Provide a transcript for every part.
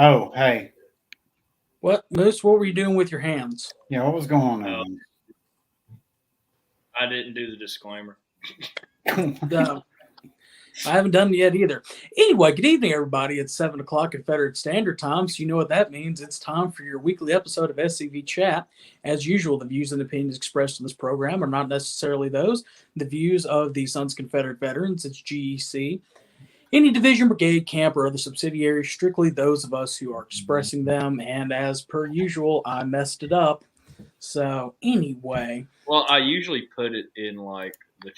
Oh, hey. What, Moose? What were you doing with your hands? Yeah, what was going on? I didn't do the disclaimer. I haven't done it yet either. Anyway, good evening, everybody. It's 7 o'clock Confederate Standard Time, so you know what that means. It's time for your weekly episode of SCV Chat. As usual, the views and opinions expressed in this program are not necessarily the views of the Sons of Confederate Veterans. It's GEC. Any division, brigade, camp, or other subsidiaries, strictly those of us who are expressing them. And as per usual, I messed it up. So anyway. Well, I usually put it in like the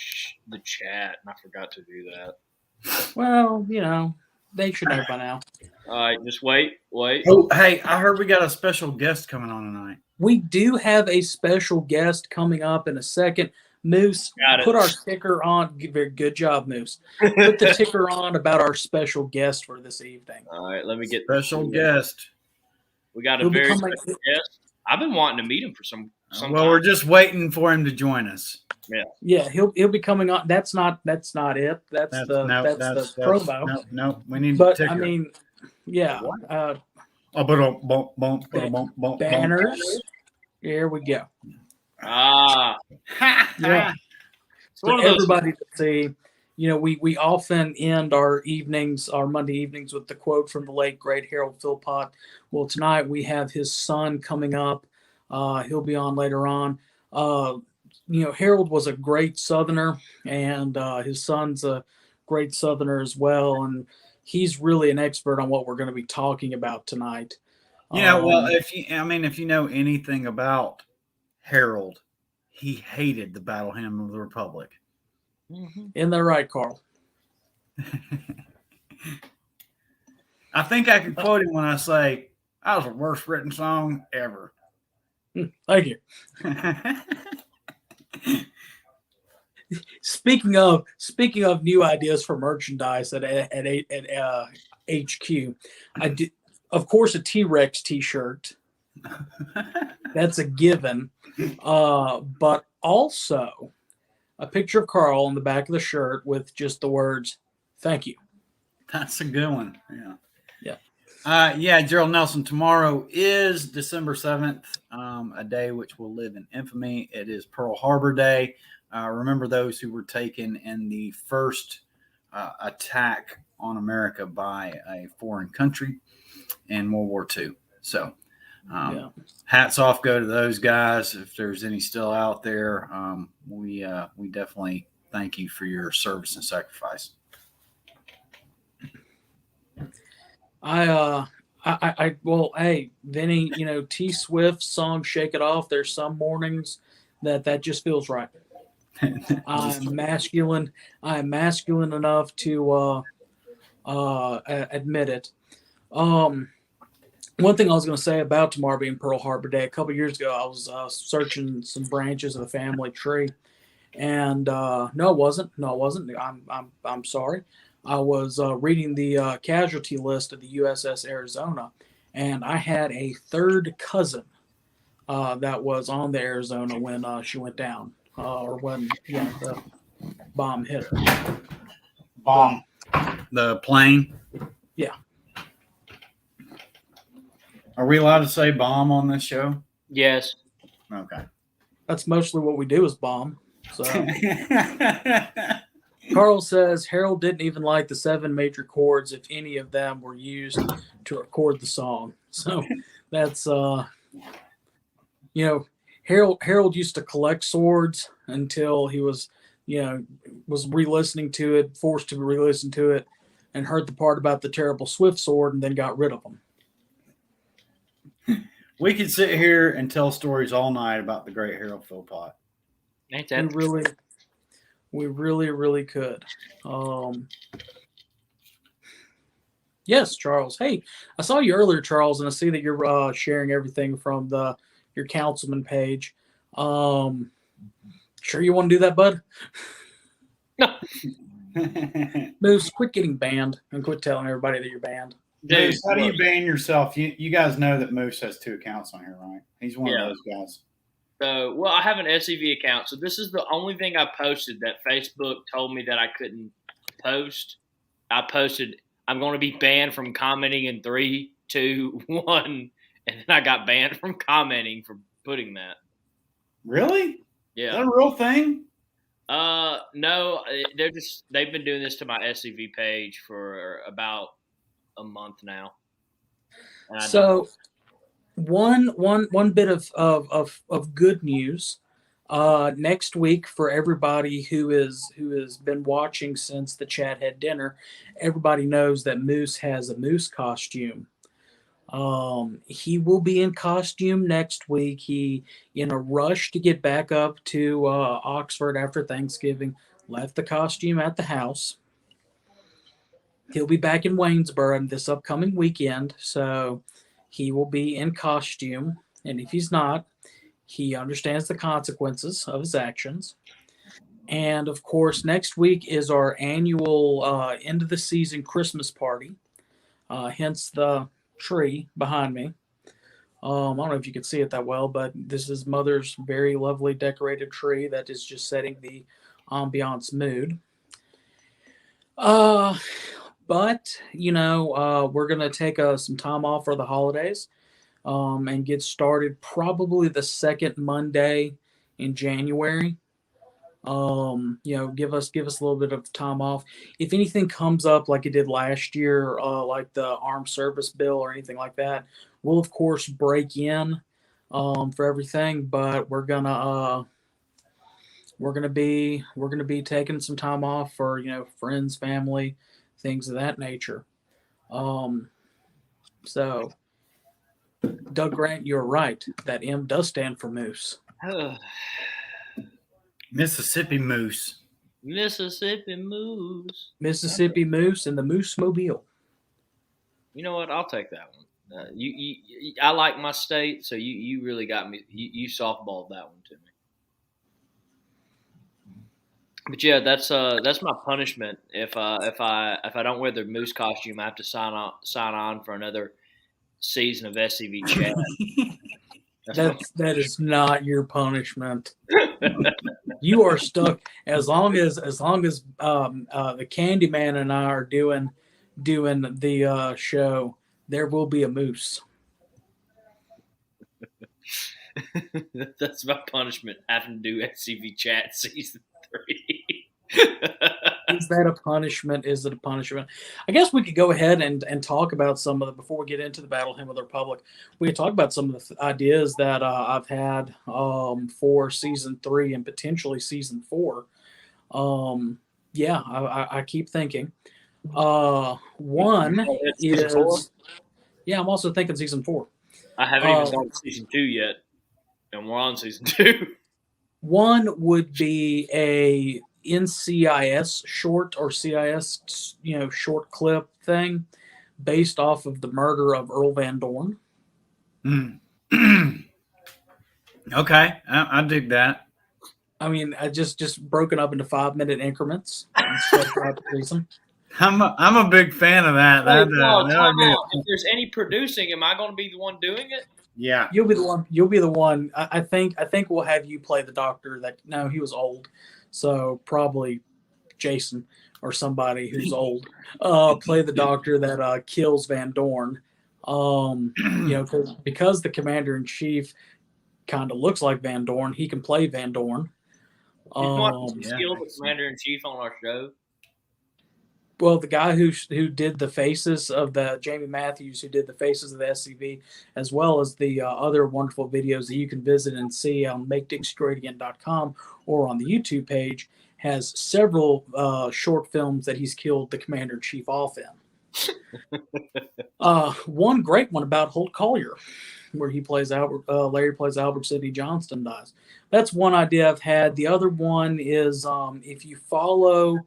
chat, and I forgot to do that. Well, they should know by now. All right, just wait. Oh, hey, I heard we got a special guest coming on tonight. We do have a special guest coming up in a second. Moose, put our ticker on. Very good job, Moose. Put the ticker on about our special guest for this evening. All right, let me get special guest. We got a very special guest. I've been wanting to meet him for some well, time. We're just waiting for him to join us. Yeah, he'll be coming on. That's not it. That's the promo. No, we need. But I mean, yeah. Banners. Here we go. Yeah. For everybody to see. We often end our Monday evenings with the quote from the late great Harold Filpots. Well, tonight we have his son coming up. He'll be on later on. Harold was a great Southerner, and his son's a great Southerner as well. And he's really an expert on what we're going to be talking about tonight. Well, if you know anything about Harold, he hated the battle hymn of the Republic. Mm-hmm. Isn't that right, Carl? I think I can quote him when I say, that was the worst written song ever. Thank you. Speaking of new ideas for merchandise at HQ, I did, of course, a T-Rex T-shirt. That's a given. But also a picture of Carl on the back of the shirt with just the words, "Thank you." That's a good one. Yeah. Gerald Nelson, tomorrow is December 7th, a day which will live in infamy. It is Pearl Harbor Day. Remember those who were taken in the first attack on America by a foreign country in World War II. So hats off go to those guys. If there's any still out there, we definitely thank you for your service and sacrifice. Well, hey, Vinny, T Swift's song "Shake It Off." There's some mornings that just feels right. I'm masculine enough to admit it. One thing I was going to say about tomorrow being Pearl Harbor Day, a couple of years ago, I was searching some branches of the family tree, and no, it wasn't. I'm sorry. I was reading the casualty list of the USS Arizona, and I had a third cousin that was on the Arizona when she went down, or when the bomb hit her. Bomb. The plane? Yeah. Are we allowed to say bomb on this show? Yes. Okay. That's mostly what we do is bomb. So. Carl says Harold didn't even like the 7 major chords if any of them were used to record the song. So that's Harold used to collect swords until he was re-listening to it, forced to re-listen to it, and heard the part about the terrible Swift sword and then got rid of them. We could sit here and tell stories all night about the great Harold Filpots. We really could. Yes, Charles. Hey, I saw you earlier, Charles, and I see that you're sharing everything from your councilman page. Sure you want to do that, bud? No. Moose, quit getting banned and quit telling everybody that you're banned. Moose, how do you ban yourself? You guys know that Moose has 2 accounts on here, right? He's one of those guys. So, I have an SCV account. So this is the only thing I posted that Facebook told me that I couldn't post. I posted, I'm going to be banned from commenting in 3 2, 1, and then I got banned from commenting for putting that. Really? Yeah. Is that a real thing? No, they've been doing this to my SCV page for about a month now. So one bit of good news. Next week, for everybody who has been watching since the chat had dinner, everybody knows that Moose has a Moose costume. He will be in costume next week. He, in a rush to get back up to Oxford after Thanksgiving, left the costume at the house. He'll be back in Waynesboro this upcoming weekend, so he will be in costume. And if he's not, he understands the consequences of his actions. And of course, next week is our annual end of the season Christmas party, hence the tree behind me. I don't know if you can see it that well, but this is Mother's very lovely decorated tree that is just setting the ambiance mood. But we're gonna take some time off for the holidays, and get started probably the second Monday in January. Give us a little bit of time off. If anything comes up like it did last year, like the armed service bill or anything like that, we'll of course break in for everything. But we're gonna be taking some time off for friends, family, things of that nature. So Doug Grant, you're right. That M does stand for moose. Mississippi Moose. Mississippi Moose. Mississippi Moose and the Moose Mobile. You know what? I'll take that one. I like my state, so you really got me. You softballed that one to me. But yeah, that's my punishment. If I don't wear the moose costume, I have to sign on for another season of SCV chat. That is not your punishment. You are stuck as long as the Candyman and I are doing the show. There will be a moose. That's my punishment. Having to do SCV chat season 3. Is that a punishment? Is it a punishment? I guess we could go ahead and talk about some of the, before we get into the Battle Hymn of the Republic, we could talk about some of the ideas that I've had for season 3 and potentially season 4. I keep thinking. One is, I'm also thinking season 4. I haven't even started season 2 yet, and we're on season 2. One would be a NCIS short or CIS, short clip thing based off of the murder of Earl Van Dorn. Okay, I dig that. I mean, I just broken up into 5-minute increments. I'm a big fan of that. If there's any producing, am I going to be the one doing it? Yeah, you'll be the one. I think we'll have you play the doctor. No, he was old, so probably Jason or somebody who's old. Play the doctor that kills Van Dorn. Because the commander in chief kind of looks like Van Dorn, he can play Van Dorn. Skill the commander in chief on our show. Well, the guy who did the faces of the Jamie Matthews, who did the faces of the SCV, as well as the other wonderful videos that you can visit and see on MakeDicksGreatAgain.com or on the YouTube page, has several short films that he's killed the Commander-in-Chief off in. One great one about Holt Collier, where he plays Larry plays Albert Sidney Johnston dies. That's one idea I've had. The other one is if you follow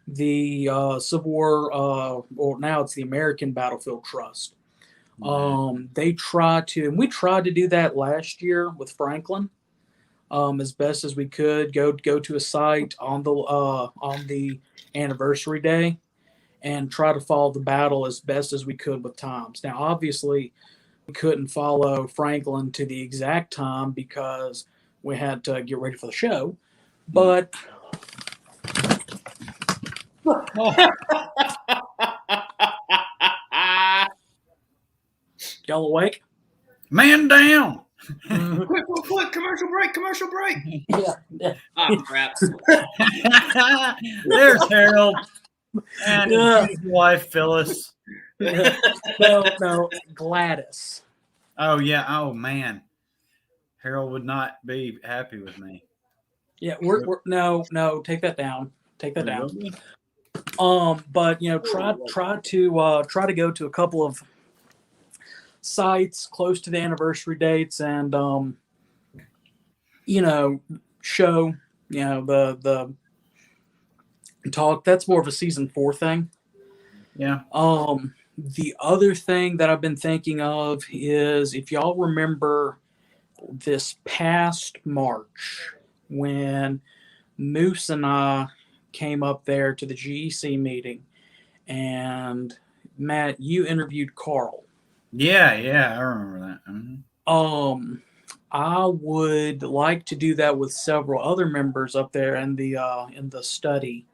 the Civil War, or now it's the American Battlefield Trust. They try to, and we tried to do that last year with Franklin, as best as we could. Go to a site on the anniversary day and try to follow the battle as best as we could with times. Now, obviously, we couldn't follow Franklin to the exact time because we had to get ready for the show, but. Y'all awake? Man down. Quick, commercial break. Yeah. Oh, crap. There's Harold and his wife, Phyllis. No, Gladys. Oh, yeah. Oh, man. Harold would not be happy with me. Yeah, we're no, take that down. Take that down. Really? But try to go to a couple of sites close to the anniversary dates and show the talk. That's more of a season 4 thing. Yeah. The other thing that I've been thinking of is, if y'all remember this past March when Moose and I came up there to the GEC meeting, and Matt, you interviewed Carl. Yeah, I remember that. Mm-hmm. I would like to do that with several other members up there in the study.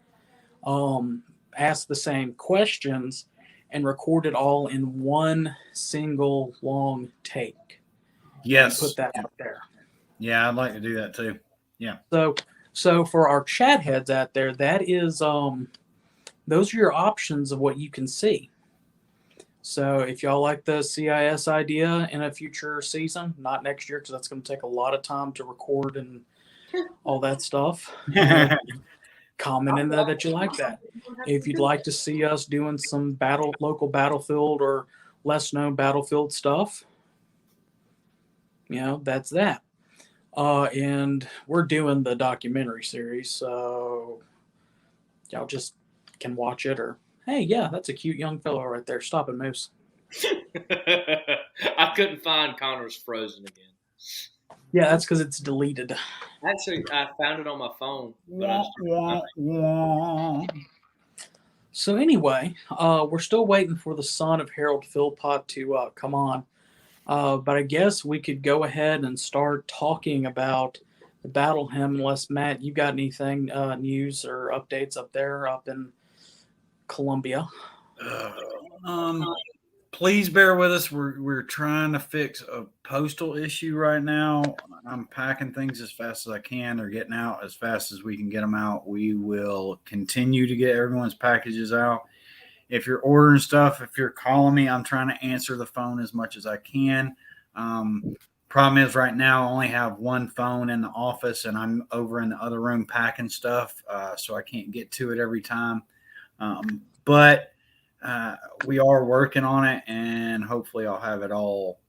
Ask the same questions and record it all in one single long take. Yes. Put that out there. Yeah, I'd like to do that too. Yeah. So for our chat heads out there, that is those are your options of what you can see. So if y'all like the CIS idea in a future season, not next year because that's going to take a lot of time to record and all that stuff, comment in there that you like that. If you'd like to see us doing some local battlefield or less known battlefield stuff, that's that. And we're doing the documentary series, so y'all just can watch it, or hey, yeah, that's a cute young fellow right there. Stop it, Moose. I couldn't find Connor's Frozen again. Yeah, that's because it's deleted. Actually, I found it on my phone. So anyway, we're still waiting for the son of Harold Filpots to come on. But I guess we could go ahead and start talking about the battle hymn, unless, Matt, you got anything, news or updates up in Columbia? Please bear with us. We're trying to fix a postal issue right now. I'm packing things as fast as I can. They're getting out as fast as we can get them out. We will continue to get everyone's packages out. If you're ordering stuff, if you're calling me, I'm trying to answer the phone as much as I can. Problem is right now I only have one phone in the office and I'm over in the other room packing stuff, so I can't get to it every time. But we are working on it, and hopefully I'll have it all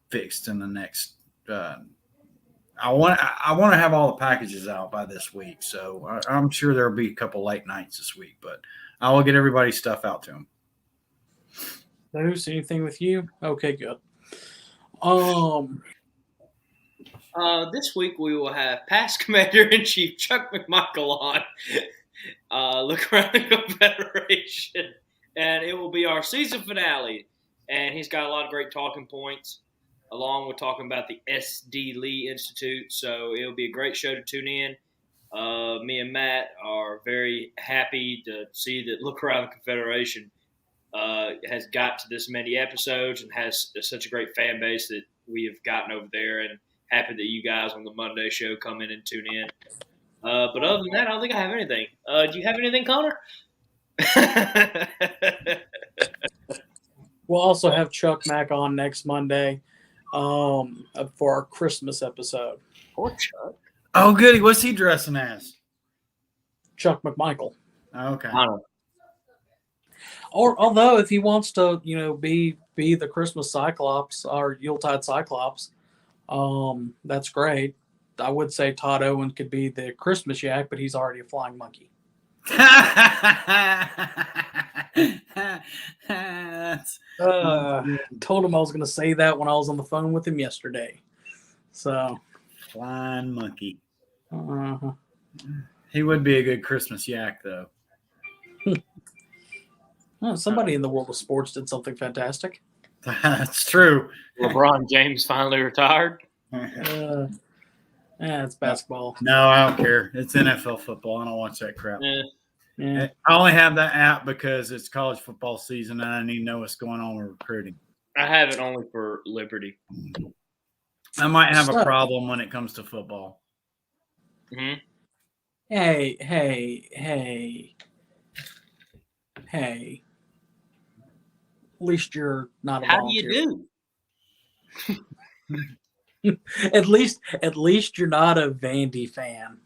fixed in the next I want to have all the packages out by this week, so I'm sure there'll be a couple late nights this week, but I will get everybody's stuff out to them. Bruce, anything with you? Okay, good. This week we will have past Commander-in-Chief Chuck McMichael on. Look around the Confederation, and it will be our season finale. And he's got a lot of great talking points, along with talking about the SD Lee Institute. So it'll be a great show to tune in. Me and Matt are very happy to see that Look Around the Confederation has got to this many episodes and has such a great fan base that we have gotten over there, and happy that you guys on the Monday show come in and tune in. But other than that, I don't think I have anything. Do you have anything, Connor? We'll also have Chuck Mack on next Monday for our Christmas episode. Poor Chuck. Oh, goody. What's he dressing as? Chuck McMichael. Okay. Or although if he wants to, be the Christmas Cyclops or Yuletide Cyclops, that's great. I would say Todd Owen could be the Christmas Yak, but he's already a flying monkey. Told him I was going to say that when I was on the phone with him yesterday. So, flying monkey. He would be a good Christmas Yak, though. Well, somebody in the world of sports did something fantastic. That's true. LeBron James finally retired. It's basketball. No, I don't care. It's NFL football. I don't watch that crap. Yeah. I only have that app because it's college football season and I need to know what's going on with recruiting. I have it only for Liberty. I might have a problem when it comes to football. Mm-hmm. Hey. At least you're not a volunteer. How do you do? At least you're not a Vandy fan.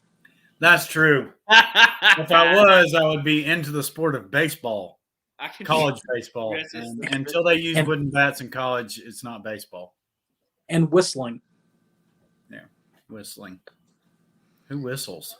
That's true. If I was, I would be into the sport of baseball, college baseball. And until they use wooden bats in college, it's not baseball. And whistling. Yeah, whistling. Who whistles?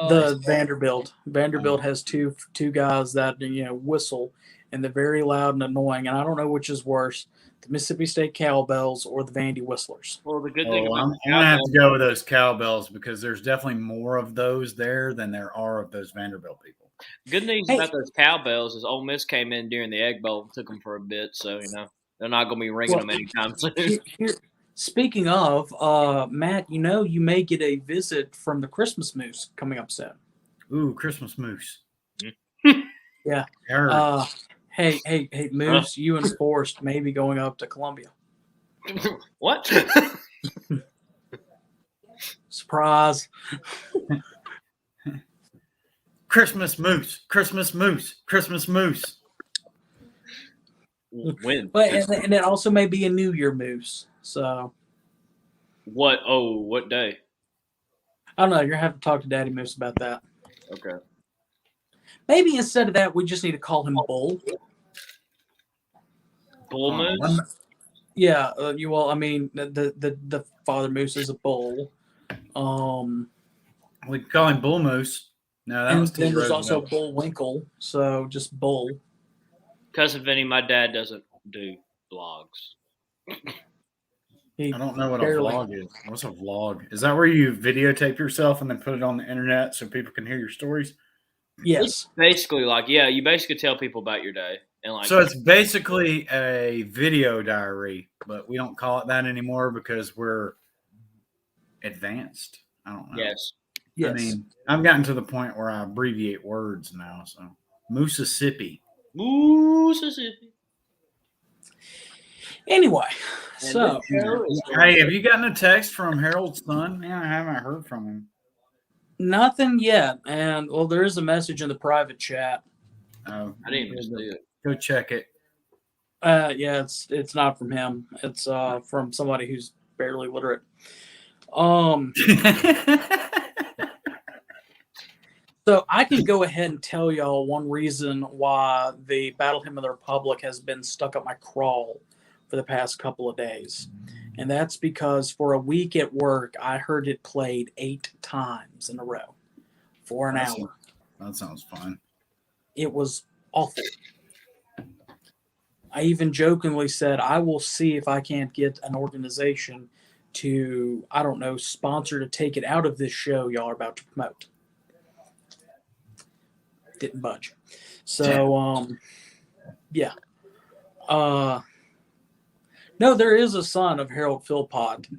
The Vanderbilt. Vanderbilt has two guys that whistle, and they're very loud and annoying. And I don't know which is worse, the Mississippi State Cowbells or the Vandy Whistlers. Well, the good thing I'm gonna have to go with those Cowbells because there's definitely more of those there than there are of those Vanderbilt people. Good news about those Cowbells is Ole Miss came in during the Egg Bowl and took them for a bit, so they're not gonna be ringing them anytime soon. Speaking of, Matt, you may get a visit from the Christmas Moose coming up soon. Ooh, Christmas Moose. Yeah. Hey, Moose, you and Forrest may be going up to Columbia. What? Surprise. Christmas Moose. Christmas Moose. Christmas Moose. When? But and it also may be a New Year Moose. So. What? Oh, what day? I don't know. You're going to have to talk to Daddy Moose about that. Okay. Maybe instead of that, we just need to call him Bull. Bull Moose? Yeah. The father moose is a bull. We could call him Bull Moose. No, that was too. Then there's also Bullwinkle. So just Bull. Cousin Vinny, my dad doesn't do vlogs. I don't know what a vlog is. What's a vlog? Is that where you videotape yourself and then put it on the internet so people can hear your stories? Yes. It's basically you basically tell people about your day. And so it's basically a video diary, but we don't call it that anymore because we're advanced. I don't know. Yes. I mean, I've gotten to the point where I abbreviate words now. So Mississippi. Anyway, so hey, have you gotten a text from Harold's son? Man, I haven't heard from him. Nothing yet, and there is a message in the private chat. Oh, I didn't even see it. Go check it. Yeah, it's not from him. It's from somebody who's barely literate. So I can go ahead and tell y'all one reason why the Battle Hymn of the Republic has been stuck up my crawl for the past couple of days. And that's because for a week at work, I heard it played 8 times in a row for an hour. That sounds fun. It was awful. I even jokingly said, I will see if I can't get an organization to, sponsor to take it out of this show y'all are about to promote. Didn't budge. So, yeah. No, there is a son of Harold Filpots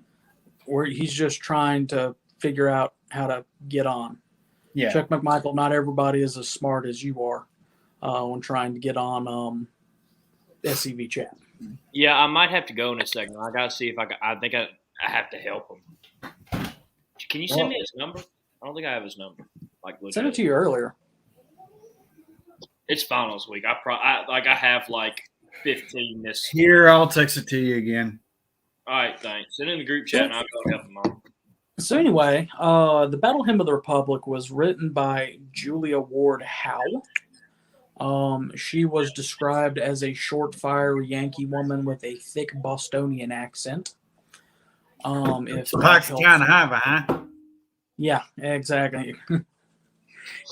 where he's just trying to figure out how to get on. Yeah. Chuck McMichael, not everybody is as smart as you are when trying to get on SCV chat. Yeah, I might have to go in a second. I got to see if I think I have to help him. Can you send me his number? I don't think I have his number. Sent it to you earlier. It's finals week. I have 15 this. Here, I'll text it to you again. All right, thanks. Send it in the group chat and I'll go help him on. So anyway, the Battle Hymn of the Republic was written by Julia Ward Howe. She was described as a short, fiery Yankee woman with a thick Bostonian accent. If Spock's kind of high, huh? Yeah, exactly.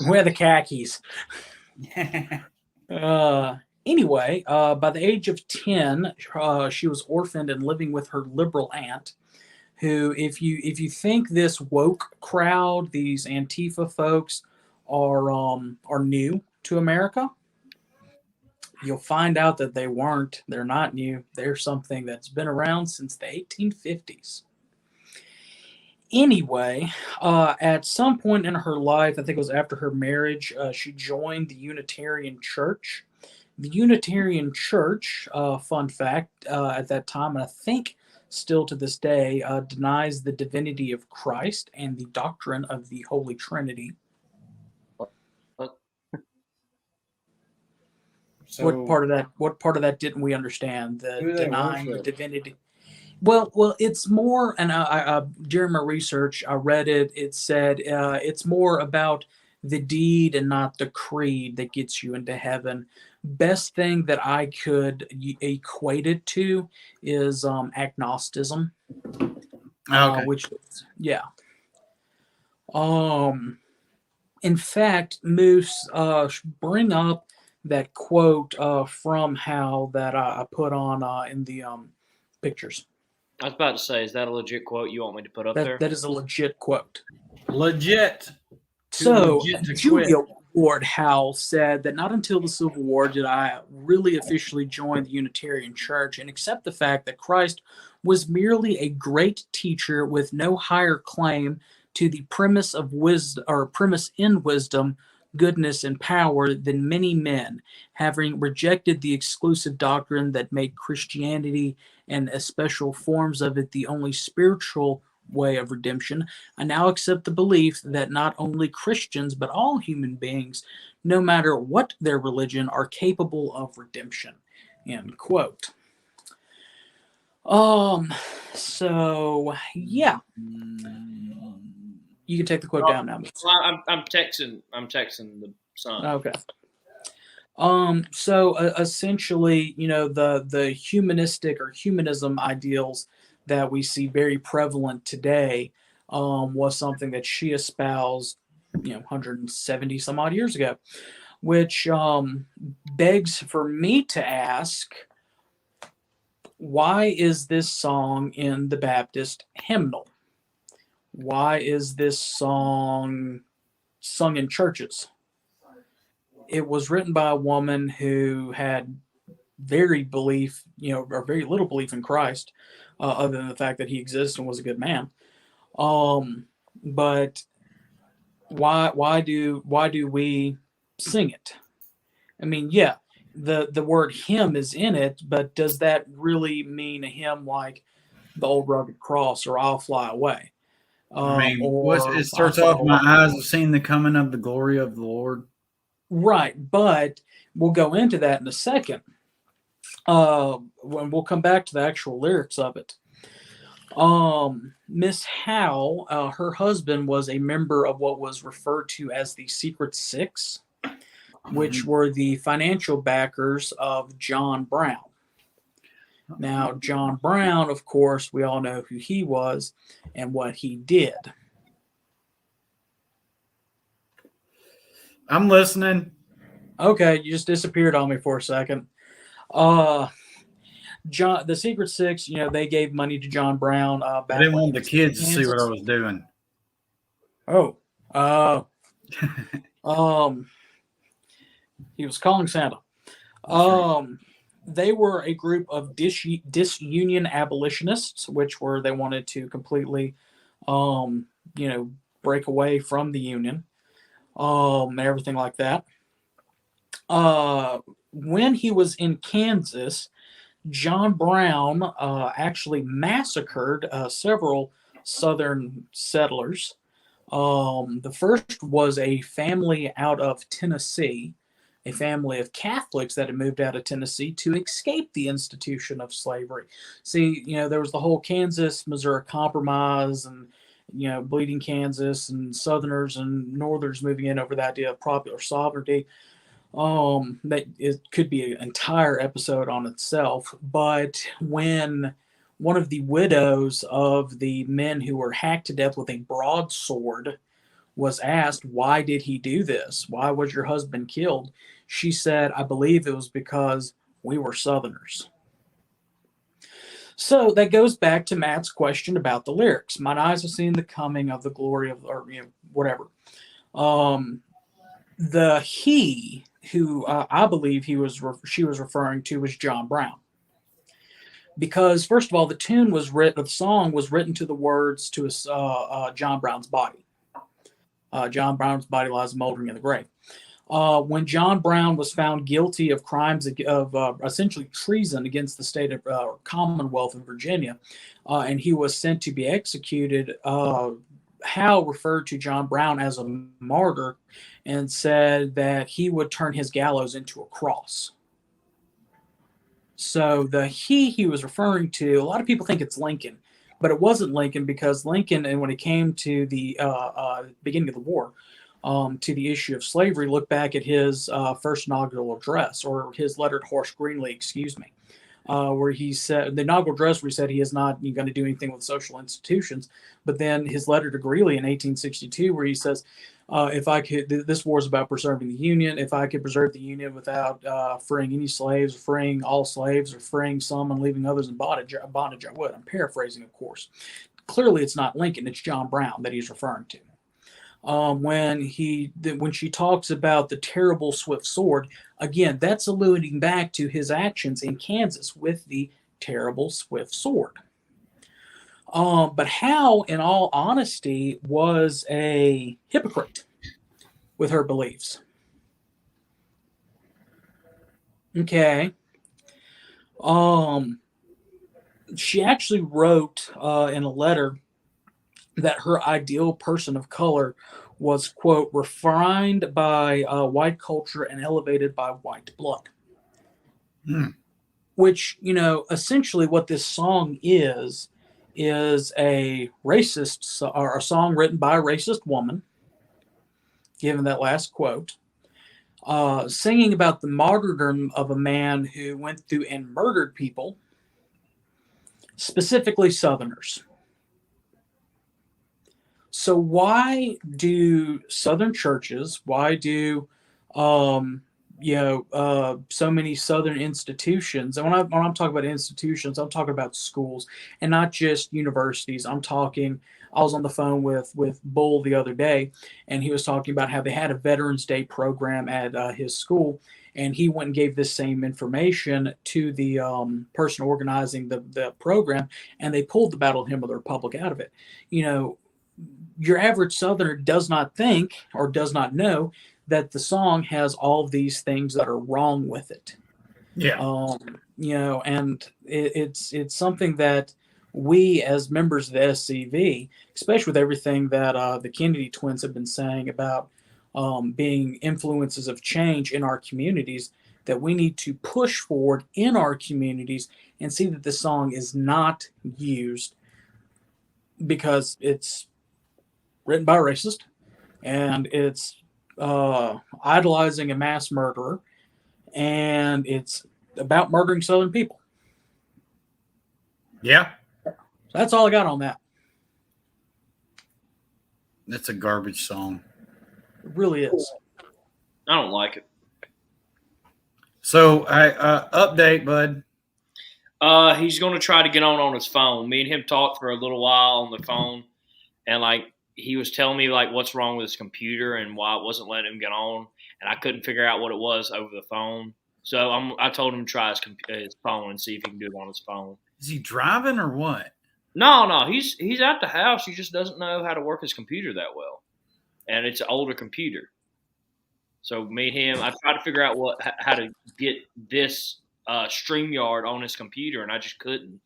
Wear the khakis. Anyway, by the age of 10, she was orphaned and living with her liberal aunt, who, if you think this woke crowd, these Antifa folks, are new to America, you'll find out that they weren't. They're not new. They're something that's been around since the 1850s. Anyway, at some point in her life, I think it was after her marriage, she joined the Unitarian Church The Unitarian Church, fun fact, at that time, and I think still to this day, denies the divinity of Christ and the doctrine of the Holy Trinity. So what part of that didn't we understand? The who they denying the worship? divinity. Well, it's more, and I during my research, I read it. It said it's more about the deed and not the creed that gets you into heaven. Best thing that I could equate it to is agnosticism, Okay. which yeah. In fact, Moose, bring up that quote from Hal that I put on in the pictures. I was about to say, is that a legit quote you want me to put up there? That is a legit quote. Legit. So, legit to Julia quit. Ward Howe said that not until the Civil War did I really officially join the Unitarian Church and accept the fact that Christ was merely a great teacher with no higher claim to the premise of wisdom or premise in wisdom, goodness, and power than many men, having rejected the exclusive doctrine that made Christianity and especial forms of it the only spiritual way of redemption. I now accept the belief that not only Christians, but all human beings, no matter what their religion, are capable of redemption. End quote. So yeah. You can take the quote down now. Well, I'm texting the son. Okay. So essentially, the humanistic or humanism ideals that we see very prevalent today was something that she espoused, 170 some odd years ago, which begs for me to ask, why is this song in the Baptist hymnal? Why is this song sung in churches? It was written by a woman who had very little belief in Christ, other than the fact that he exists and was a good man. But why do we sing it? I mean, yeah, the word hymn is in it, but does that really mean a hymn like the Old Rugged Cross or I'll Fly Away? It starts off, my eyes have seen the coming of the glory of the Lord. Right, but we'll go into that in a second. When we'll come back to the actual lyrics of it. Miss Howe, her husband was a member of what was referred to as the Secret Six, which were the financial backers of John Brown. Now, John Brown, of course, we all know who he was and what he did. I'm listening. Okay, you just disappeared on me for a second. The Secret Six, they gave money to John Brown. I didn't want the kids to see what I was doing. He was calling Santa. They were a group of disunion abolitionists, they wanted to completely, break away from the Union, and everything like that. When he was in Kansas, John Brown actually massacred several Southern settlers. The first was a family out of Tennessee, a family of Catholics that had moved out of Tennessee to escape the institution of slavery. See, there was the whole Kansas-Missouri Compromise and, bleeding Kansas and Southerners and Northerners moving in over the idea of popular sovereignty. That it could be an entire episode on itself. But when one of the widows of the men who were hacked to death with a broadsword was asked, why did he do this? Why was your husband killed? She said, I believe it was because we were Southerners. So that goes back to Matt's question about the lyrics. Mine eyes have seen the coming of the glory of, or whatever. The he who I believe she was referring to was John Brown. Because first of all, the song was written to the words to John Brown's body. John Brown's body lies moldering in the grave. When John Brown was found guilty of crimes of essentially treason against the state of Commonwealth of Virginia, and he was sent to be executed, Howe referred to John Brown as a martyr and said that he would turn his gallows into a cross. So the he was referring to, a lot of people think it's Lincoln, but it wasn't Lincoln, because Lincoln, and when it came to the beginning of the war, to the issue of slavery, look back at his first inaugural address, or his letter to Horace Greeley, excuse me, where he said, the inaugural address where he said he is not going to do anything with social institutions, but then his letter to Greeley in 1862, where he says, if I could, this war is about preserving the Union. If I could preserve the Union without freeing any slaves, or freeing all slaves, or freeing some and leaving others in bondage, I would. I'm paraphrasing, of course. Clearly, it's not Lincoln; it's John Brown that he's referring to. When she talks about the terrible swift sword, again, that's alluding back to his actions in Kansas with the terrible swift sword. But Howe, in all honesty, was a hypocrite with her beliefs. Okay. She actually wrote in a letter that her ideal person of color was, quote, refined by white culture and elevated by white blood. Which, essentially what this song is a racist, or a song written by a racist woman, given that last quote, singing about the martyrdom of a man who went through and murdered people, specifically Southerners. So why do Southern churches, why do so many Southern institutions, and when I'm talking about institutions, I'm talking about schools, and not just universities. I was on the phone with Bull the other day, and he was talking about how they had a Veterans Day program at his school, and he went and gave this same information to the person organizing the program, and they pulled the Battle Hymn of the Republic out of it. Your average Southerner does not think, or does not know, that the song has all of these things that are wrong with it. Yeah. And it's something that we, as members of the SCV, especially with everything that the Kennedy twins have been saying about being influences of change in our communities, that we need to push forward in our communities and see that the song is not used because it's written by a racist, and it's idolizing a mass murderer, and it's about murdering Southern people. Yeah. That's all I got on that. That's a garbage song. It really is. I don't like it. So, update, bud. He's going to try to get on his phone. Me and him talked for a little while on the phone, and he was telling me what's wrong with his computer and why it wasn't letting him get on, and I couldn't figure out what it was over the phone. So I told him to try his phone and see if he can do it on his phone. Is he driving or what? No, he's at the house. He just doesn't know how to work his computer that well, and it's an older computer. So me and him, I tried to figure out how to get this StreamYard on his computer, and I just couldn't.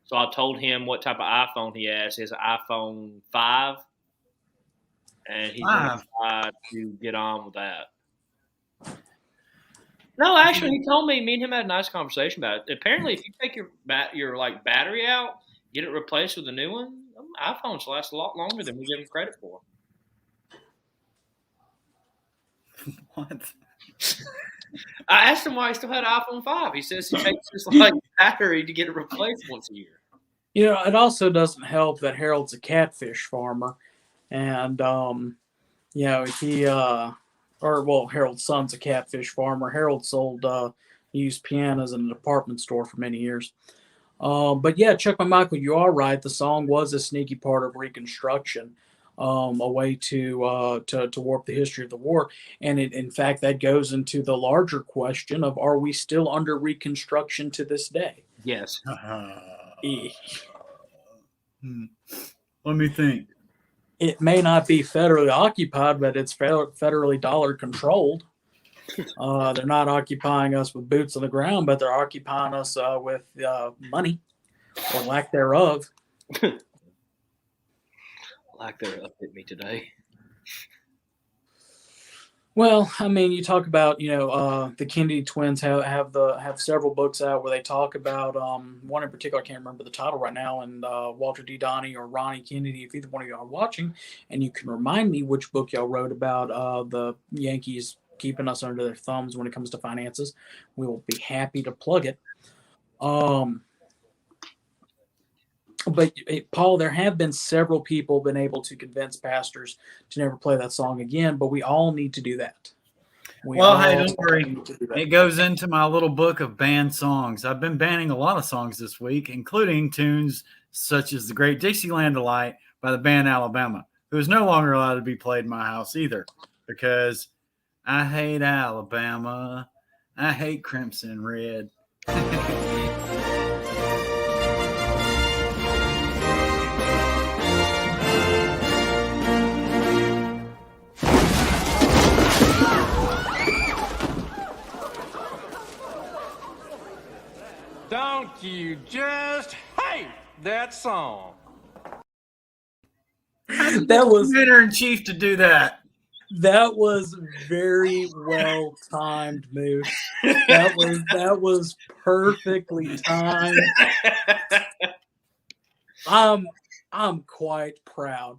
So I told him what type of iPhone he has. He has an iPhone 5, and he's going to try to get on with that. No, actually, he told me and him had a nice conversation about it. Apparently, if you take your battery out, get it replaced with a new one, iPhones last a lot longer than we give them credit for. What? I asked him why he still had an iPhone 5. He says he takes his battery to get it replaced once a year. It also doesn't help that Harold's a catfish farmer, and Harold's son's a catfish farmer. Harold sold used pianos in a department store for many years. But yeah, Chuck McMichael, you are right. The song was a sneaky part of Reconstruction, a way to warp the history of the war. And in fact, that goes into the larger question of, are we still under Reconstruction to this day? Yes. Let me think. It may not be federally occupied, but it's federally dollar controlled. They're not occupying us with boots on the ground, but they're occupying us with money or lack thereof. Lack thereof hit me today. Well, I mean, you talk about the Kennedy twins have several books out where they talk about one in particular. I can't remember the title right now. And Walter D. Donnie or Ronnie Kennedy, if either one of y'all are watching, and you can remind me which book y'all wrote about the Yankees keeping us under their thumbs when it comes to finances, we will be happy to plug it. But Paul, there have been several people been able to convince pastors to never play that song again, but we all need to do that. Hey, don't worry. It goes into my little book of banned songs. I've been banning a lot of songs this week, including tunes such as The Great Dixieland Delight by the band Alabama, who is no longer allowed to be played in my house either, because I hate Alabama. I hate Crimson Red. Don't you just hate that song? That was Commander-in-Chief to do that. That was very well timed, Moose. That was perfectly timed. I'm quite proud.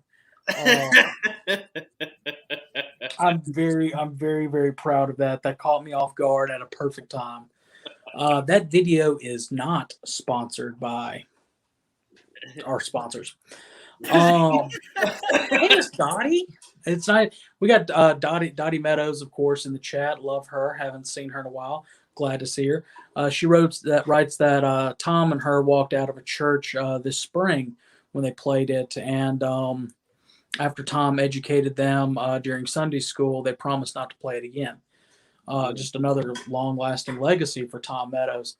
I'm very, very proud of that. That caught me off guard at a perfect time. That video is not sponsored by our sponsors. Hey, Miss Dottie. It's not. We got Dottie Meadows, of course, in the chat. Love her. Haven't seen her in a while. Glad to see her. She writes that Tom and her walked out of a church this spring when they played it, and after Tom educated them during Sunday school, they promised not to play it again. Just another long-lasting legacy for Tom Meadows.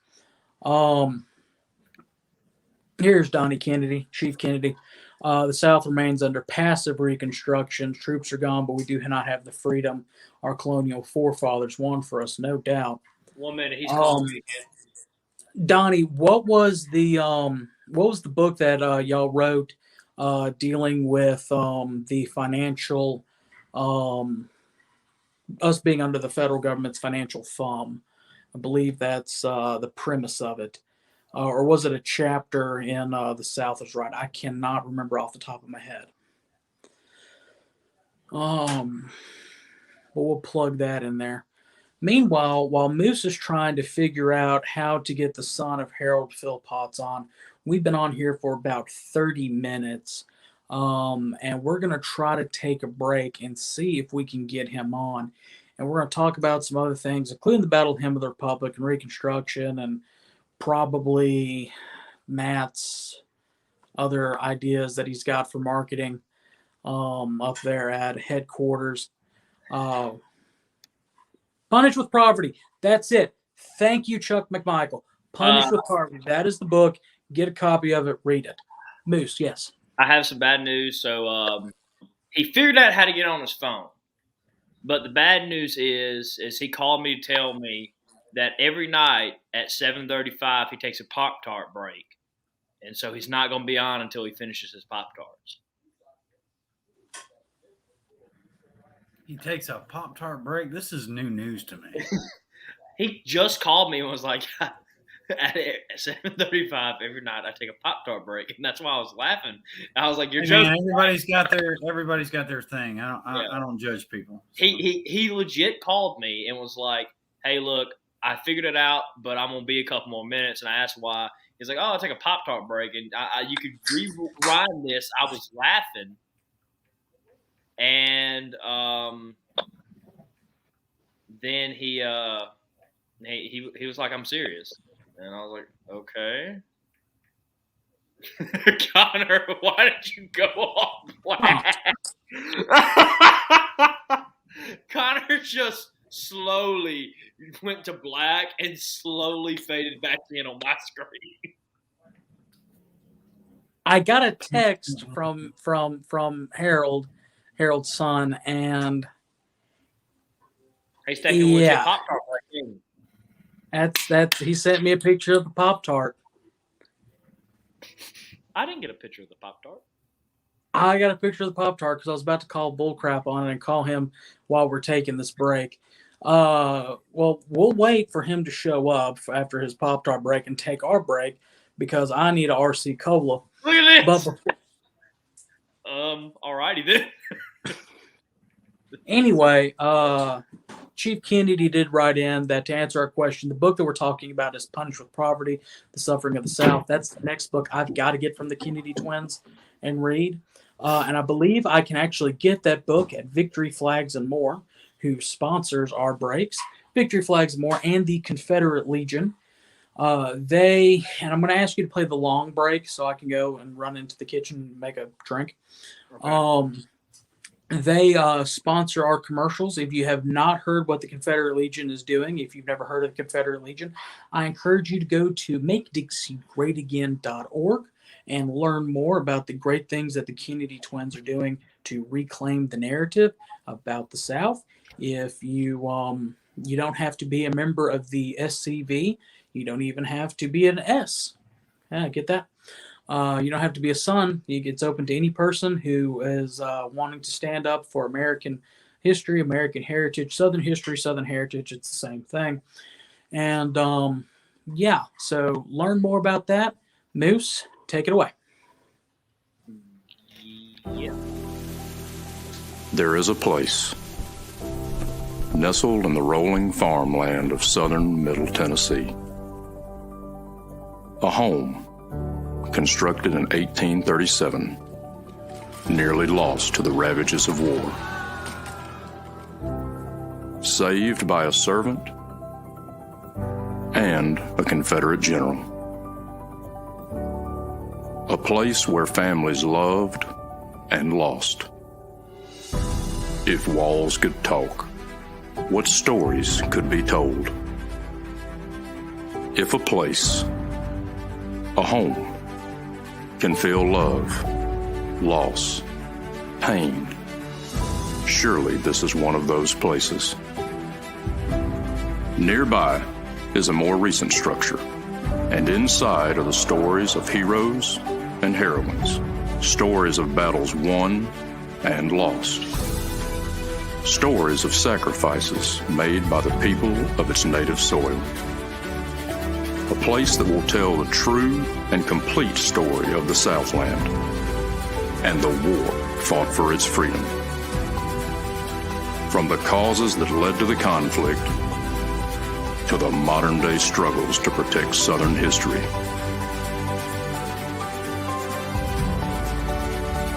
Here's Donnie Kennedy, Chief Kennedy. The South remains under passive reconstruction. Troops are gone, but we do not have the freedom our colonial forefathers won for us, no doubt. 1 minute, he's calling me again. Donnie, what was the book that y'all wrote dealing with the financial us being under the federal government's financial thumb? I believe that's the premise of it. Or was it a chapter in The South is Right? I cannot remember off the top of my head. But we'll plug that in there. Meanwhile, while Moose is trying to figure out how to get the son of Harold Filpots on, we've been on here for about 30 minutes. And we're going to try to take a break and see if we can get him on. And we're going to talk about some other things, including the Battle Hymn of the Republic and Reconstruction, and probably Matt's other ideas that he's got for marketing up there at headquarters. Punish with Poverty. That's it. Thank you, Chuck McMichael. Punish with Poverty. That is the book. Get a copy of it. Read it. Moose, yes. I have some bad news. So he figured out how to get on his phone. But the bad news is he called me to tell me that every night at 7:35 he takes a Pop-Tart break. And so he's not going to be on until he finishes his Pop-Tarts. He takes a Pop-Tart break? This is new news to me. He just called me and was like, at 7:35 every night I take a Pop-Tart break. And that's why I was laughing. I was like, "You're joking." Man, everybody's got their thing. I don't judge people. So. He legit called me and was like, "Hey, look, I figured it out, but I'm gonna be a couple more minutes." And I asked why. He's like, "Oh, I'll take a Pop-Tart break." And you could rewind this. I was laughing, and then he was like, "I'm serious," and I was like, "Okay." Connor, why did you go off black? Connor just slowly went to black and slowly faded back in on my screen. I got a text from Harold's son, and He's taking legit Yeah. Pop-Tart right That's he sent me a picture of the Pop-Tart. I didn't get a picture of the Pop-Tart. I got a picture of the Pop-Tart because I was about to call bullcrap on it and call him while we're taking this break. Well, we'll wait for him to show up after his Pop-Tart break and take our break because I need a RC Cola. Look at this. But Alrighty then. anyway, Chief Kennedy did write in that to answer our question, the book that we're talking about is Punished with Poverty, The Suffering of the South. That's the next book I've got to get from the Kennedy twins and read. And I believe I can actually get that book at Victory Flags and More, who sponsors our breaks. Victory Flags and More and the Confederate Legion. And I'm going to ask you to play the long break so I can go and run into the kitchen and make a drink. Okay. They sponsor our commercials. If you have not heard what the Confederate Legion is doing, if you've never heard of the Confederate Legion, I encourage you to go to makedixiegreatagain.org and learn more about the great things that the Kennedy twins are doing to reclaim the narrative about the South. If you don't have to be a member of the SCV, you don't even have to be an S. Yeah, get that? You don't have to be a son. It's open to any person who is wanting to stand up for American history, American heritage, Southern history, Southern heritage. It's the same thing. And so learn more about that. Moose, take it away. Yeah. There is a place nestled in the rolling farmland of southern Middle Tennessee. A home constructed in 1837, nearly lost to the ravages of war. Saved by a servant and a Confederate general. A place where families loved and lost. If walls could talk, what stories could be told? If a place, a home, can feel love, loss, pain, surely this is one of those places. Nearby is a more recent structure, and inside are the stories of heroes and heroines, stories of battles won and lost, stories of sacrifices made by the people of its native soil. A place that will tell the true and complete story of the Southland and the war fought for its freedom. From the causes that led to the conflict to the modern-day struggles to protect Southern history.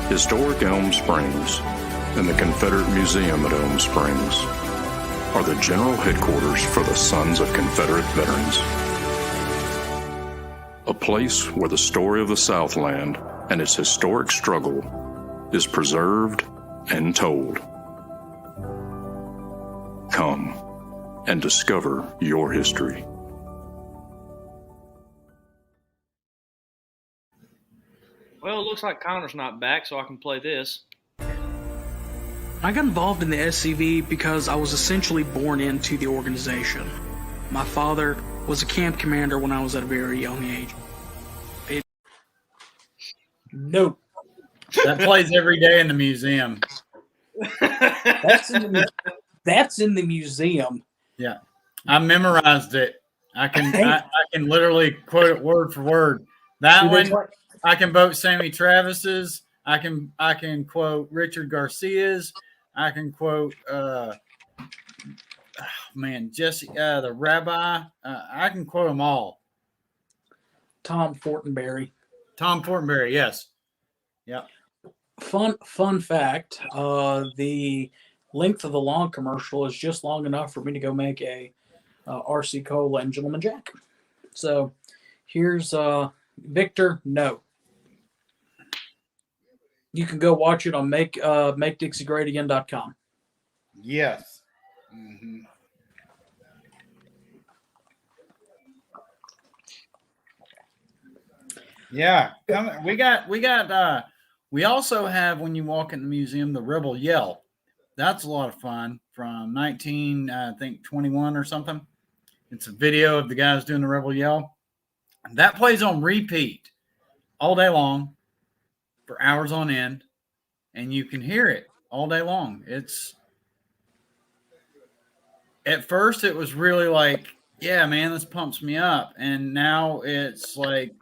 Historic Elm Springs and the Confederate Museum at Elm Springs are the general headquarters for the Sons of Confederate Veterans. A place where the story of the Southland and its historic struggle is preserved and told. Come and discover your history. Well, it looks like Connor's not back, so I can play this. I got involved in the SCV because I was essentially born into the organization. My father was a camp commander when I was at a very young age. Nope. That plays every day in the museum. That's in the museum. Yeah, I memorized it. I can literally quote it word for word. That one, I can quote Sammy Travis's. I can quote Richard Garcia's. I can quote Jesse the rabbi. I can quote them all. Tom Fortenberry. Tom Fortenberry, yes. Yeah. Fun fact, the length of the long commercial is just long enough for me to go make a RC Cola and Gentleman Jack. So here's Victor. No. You can go watch it on makedixiegreatagain.com. Yes. Mm-hmm. Yeah, we also have, when you walk in the museum, the Rebel Yell. That's a lot of fun from 21 or something. It's a video of the guys doing the Rebel Yell. That plays on repeat all day long for hours on end, and you can hear it all day long. It's at first it was really like, yeah, man, this pumps me up, and now it's like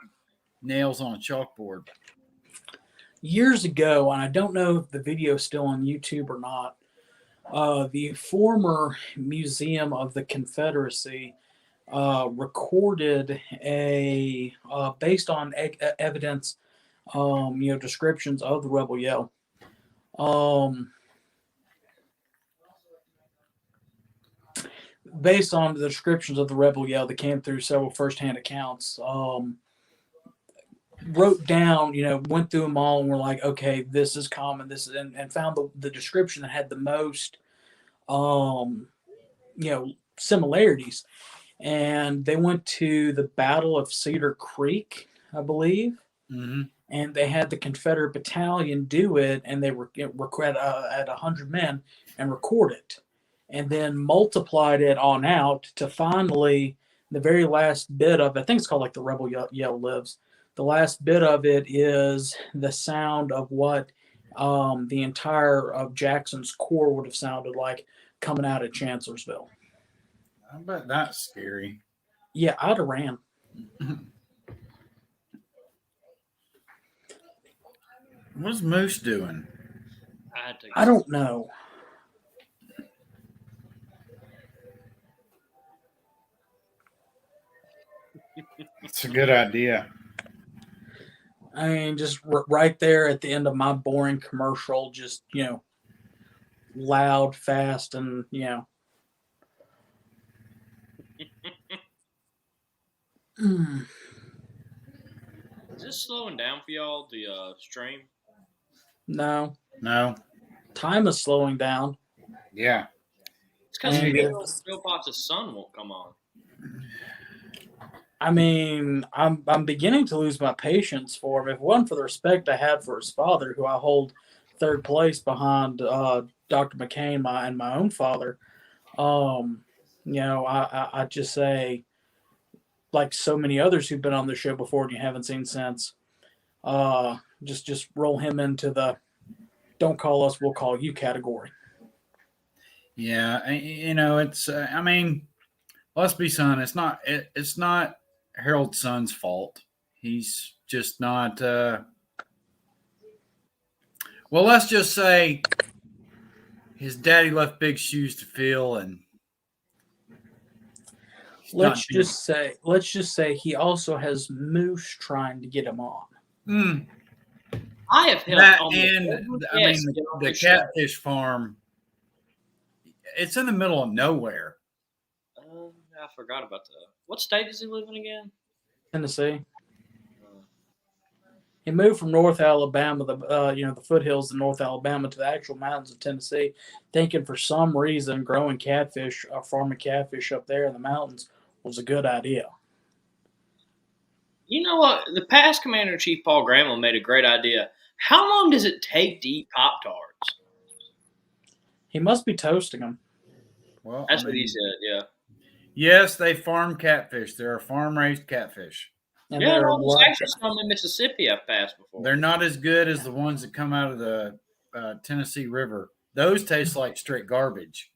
nails on a chalkboard. Years ago, and I don't know if the video is still on YouTube or not, the former Museum of the Confederacy recorded a based on evidence, descriptions of the Rebel Yell. Based on the descriptions of the Rebel Yell that came through several firsthand accounts, wrote down, went through them all and were like, okay, this is common. This is, and found the description that had the most, similarities. And they went to the Battle of Cedar Creek, I believe. Mm-hmm. And they had the Confederate battalion do it, and they were at 100 men and record it, and then multiplied it on out to finally the very last bit of it. I think it's called like the Rebel Yell lives. The last bit of it is the sound of what the entire of Jackson's corps would have sounded like coming out of Chancellorsville. I bet that's scary. Yeah, I'd have ran. What's Moose doing? I don't know. It's a good idea. I mean, just right there at the end of my boring commercial, just, loud, fast, and, Is this slowing down for y'all, the stream? No. Time is slowing down. Yeah. It's because Filpots' son won't come on. I mean, I'm beginning to lose my patience for him. If it wasn't for the respect I had for his father, who I hold third place behind Dr. McCain and my own father, I just say, like so many others who've been on the show before and you haven't seen since, just roll him into the don't call us, we'll call you category. Yeah, it's I mean, let's be honest, it's not Harold's son's fault. He's just not well, let's just say his daddy left big shoes to fill, and let's just say he also has Moose trying to get him on. I have held that, on and I mean the catfish farm. It's in the middle of nowhere. I forgot about that. What state does he live in again? Tennessee. He moved from North Alabama, the foothills of North Alabama, to the actual mountains of Tennessee, thinking for some reason growing catfish, farming catfish up there in the mountains was a good idea. You know what? The past Commander-in-Chief Paul Gramble made a great idea. How long does it take to eat Pop-Tarts? He must be toasting them. Well, that's what he said, yeah. Yes, they farm catfish. There are farm-raised catfish. And yeah, there's actually some in Mississippi I've passed before. They're not as good as the ones that come out of the Tennessee River. Those taste like straight garbage.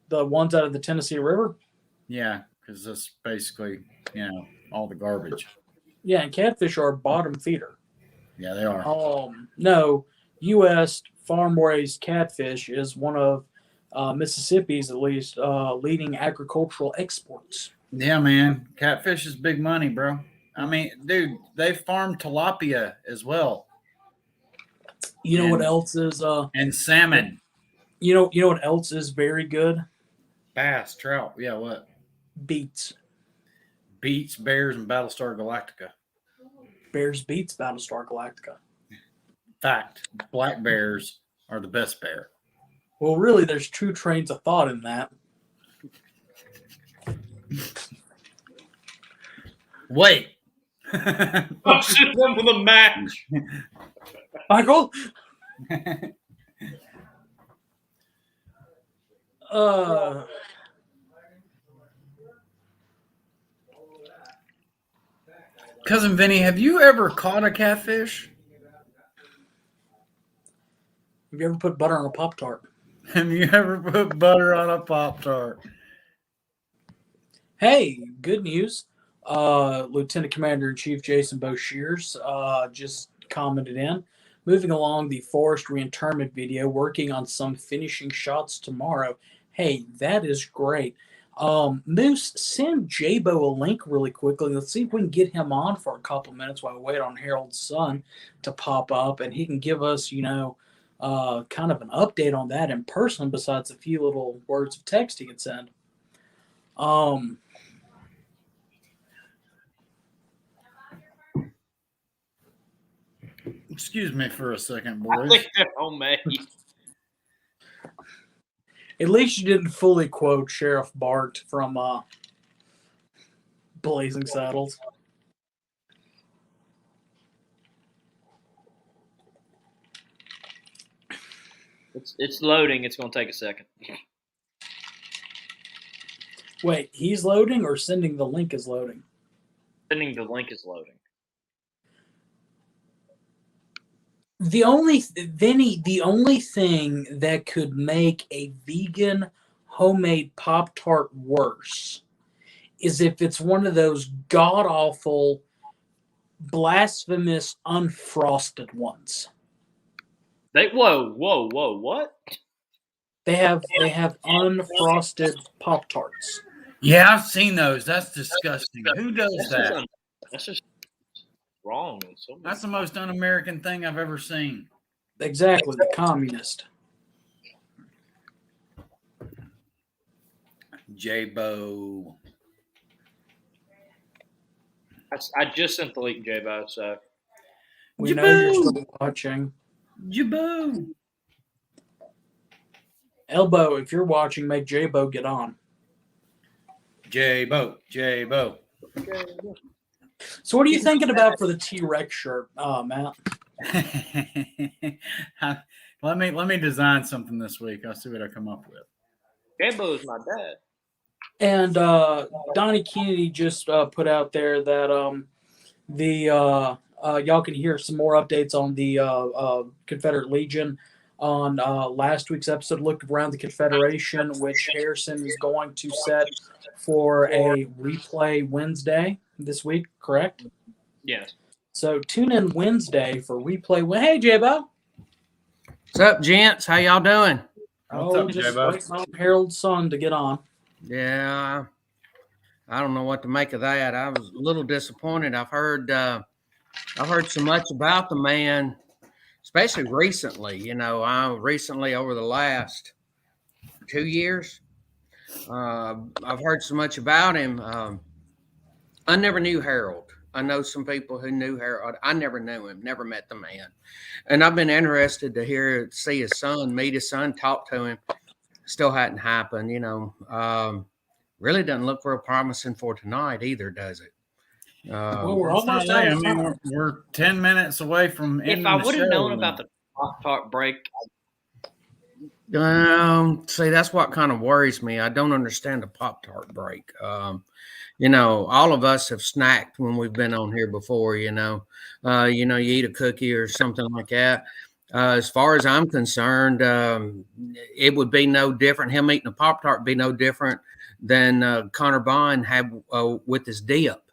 The ones out of the Tennessee River? Yeah, because that's basically, all the garbage. Yeah, and catfish are a bottom feeder. Yeah, they are. No, U.S. farm-raised catfish is one of Mississippi's, at least, leading agricultural exports. Yeah, man. Catfish is big money, bro. I mean, dude, they farm tilapia as well. You know what else is? And salmon. You know what else is very good? Bass, trout. Yeah, what? Beets. Beets, bears, and Battlestar Galactica. Bears beats Battlestar Galactica. Fact. Black bears are the best bear. Well, really, there's two trains of thought in that. Wait. I should have went with a match. Michael? Cousin Vinny, have you ever caught a catfish? Have you ever put butter on a Pop-Tart? Have you ever put butter on a Pop-Tart? Hey, good news. Lieutenant Commander-in-Chief Jason Boshears just commented in. Moving along the forest reinterment video, working on some finishing shots tomorrow. Hey, that is great. Moose, send Jabo a link really quickly. Let's see if we can get him on for a couple minutes while we wait on Harold's son to pop up, and he can give us, kind of an update on that in person besides a few little words of text he can send. Excuse me for a second, I boys. think they're homemade. At least you didn't fully quote Sheriff Bart from Blazing Saddles. It's loading. It's going to take a second. Wait, he's loading or sending the link is loading? Sending the link is loading. The only thing that could make a vegan homemade Pop-Tart worse is if it's one of those god-awful, blasphemous, unfrosted ones. Whoa, what? They have unfrosted Pop-Tarts. Yeah, I've seen those. That's disgusting. Who does that? That's just wrong. That's the most un-American thing I've ever seen. Exactly, the communist. Jabo. I just sent the link, J-Bo, so. We know you're still watching. Jabo. Elbow, if you're watching, make Jabo get on. Jabo. So what are you thinking about for the T-Rex shirt, Matt? Let me design something this week. I'll see what I come up with. J-Bo is my dad. And Donnie Kennedy just put out there that y'all can hear some more updates on the Confederate Legion on last week's episode. Looked around the Confederation, which Harrison is going to set for a replay Wednesday this week, correct? Yes. So tune in Wednesday for replay. Hey, J-Bo. What's up, gents? How y'all doing? What's up, just J-Bo? waiting on Harold's son to get on. Yeah, I don't know what to make of that. I was a little disappointed. I've heard so much about the man, especially recently. Recently over the last 2 years, I've heard so much about him. I never knew Harold. I know some people who knew Harold. I never knew him, never met the man. And I've been interested to see his son, meet his son, talk to him. Still hadn't happened, really doesn't look real promising for tonight either, does it? Well, we're almost out of time. We're 10 minutes away from ending If I the would have show. known about the Pop-Tart break, See, that's what kind of worries me. I don't understand the Pop-Tart break. All of us have snacked when we've been on here before, you eat a cookie or something like that. As far as I'm concerned, it would be no different. Him eating a Pop-Tart would be no different than Connor Bond had with his dip.